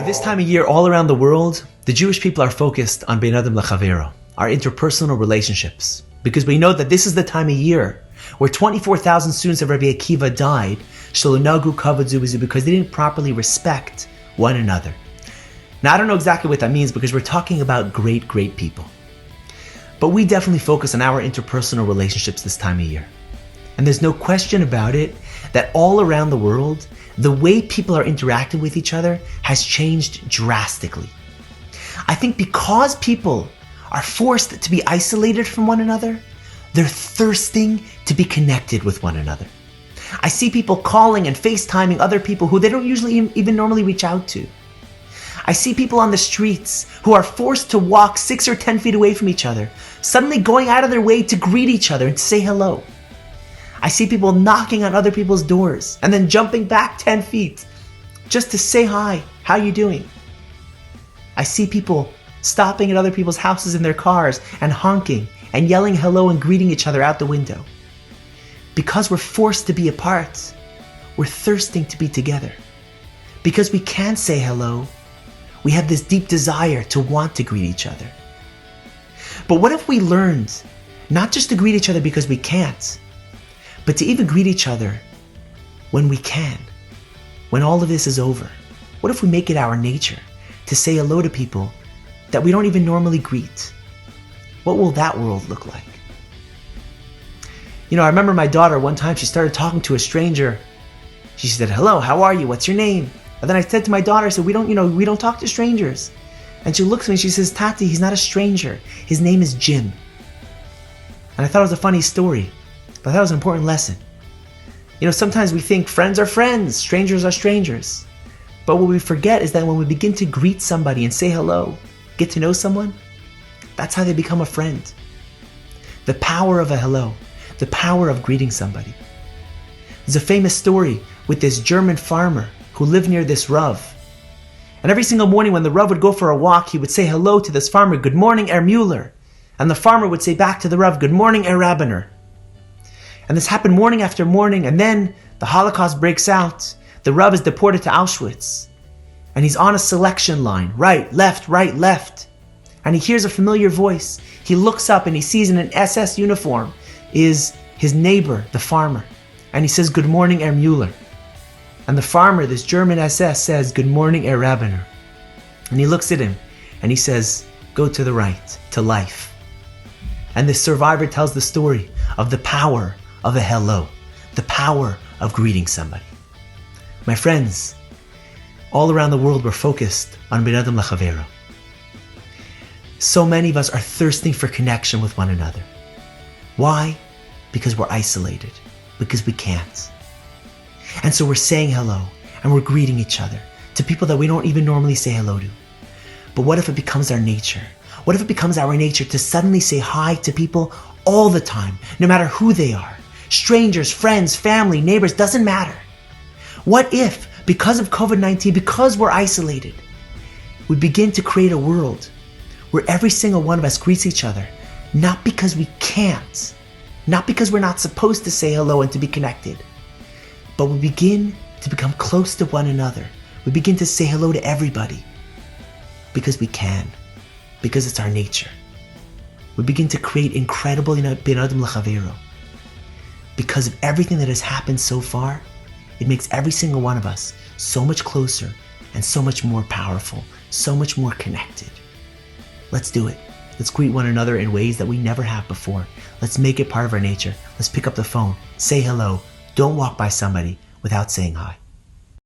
This time of year, all around the world, the Jewish people are focused on Bein Adam L'Chavero, our interpersonal relationships, because we know that this is the time of year where 24,000 students of Rabbi Akiva died, Shalonagu Kavod Zu B'Zu, because they didn't properly respect one another. Now, I don't know exactly what that means because we're talking about great, great people. But we definitely focus on our interpersonal relationships this time of year. And there's no question about it that all around the world, the way people are interacting with each other has changed drastically. I think because people are forced to be isolated from one another, they're thirsting to be connected with one another. I see people calling and FaceTiming other people who they don't usually even normally reach out to. I see people on the streets who are forced to walk 6 or 10 feet away from each other, suddenly going out of their way to greet each other and to say hello. I see people knocking on other people's doors and then jumping back 10 feet just to say hi, how you doing? I see people stopping at other people's houses in their cars and honking and yelling hello and greeting each other out the window. Because we're forced to be apart, we're thirsting to be together. Because we can't say hello, we have this deep desire to want to greet each other. But what if we learned not just to greet each other because we can't, but to even greet each other when we can, when all of this is over? What if we make it our nature to say hello to people that we don't even normally greet? What will that world look like? I remember my daughter, one time she started talking to a stranger. She said, "Hello, how are you? What's your name?" And then I said to my daughter, I said, we don't talk to strangers. And she looks at me and she says, "Tati, he's not a stranger. His name is Jim." And I thought it was a funny story, but that was an important lesson. Sometimes we think friends are friends, strangers are strangers. But what we forget is that when we begin to greet somebody and say hello, get to know someone, that's how they become a friend. The power of a hello, the power of greeting somebody. There's a famous story with this German farmer who lived near this Rav. And every single morning when the Rav would go for a walk, he would say hello to this farmer, "Good morning, Herr Mueller." And the farmer would say back to the Rav, "Good morning, Herr Rabbiner." And this happened morning after morning, and then the Holocaust breaks out. The Rav is deported to Auschwitz. And he's on a selection line, right, left. And he hears a familiar voice. He looks up and he sees in an SS uniform is his neighbor, the farmer. And he says, "Good morning, Herr Mueller." And the farmer, this German SS, says, "Good morning, Herr Rabbiner." And he looks at him and he says, "Go to the right, to life." And this survivor tells the story of the power of a hello, the power of greeting somebody. My friends, all around the world we're focused on Bein Adam L'Chavero. So many of us are thirsting for connection with one another. Why? Because we're isolated, because we can't. And so we're saying hello and we're greeting each other to people that we don't even normally say hello to. But what if it becomes our nature? What if it becomes our nature to suddenly say hi to people all the time, no matter who they are? Strangers, friends, family, neighbors, doesn't matter. What if, because of COVID-19, because we're isolated, we begin to create a world where every single one of us greets each other, not because we can't, not because we're not supposed to say hello and to be connected, but we begin to become close to one another. We begin to say hello to everybody because we can, because it's our nature. We begin to create incredible Bein Adam L'Chavero. Because of everything that has happened so far, it makes every single one of us so much closer and so much more powerful, so much more connected. Let's do it. Let's greet one another in ways that we never have before. Let's make it part of our nature. Let's pick up the phone, say hello. Don't walk by somebody without saying hi.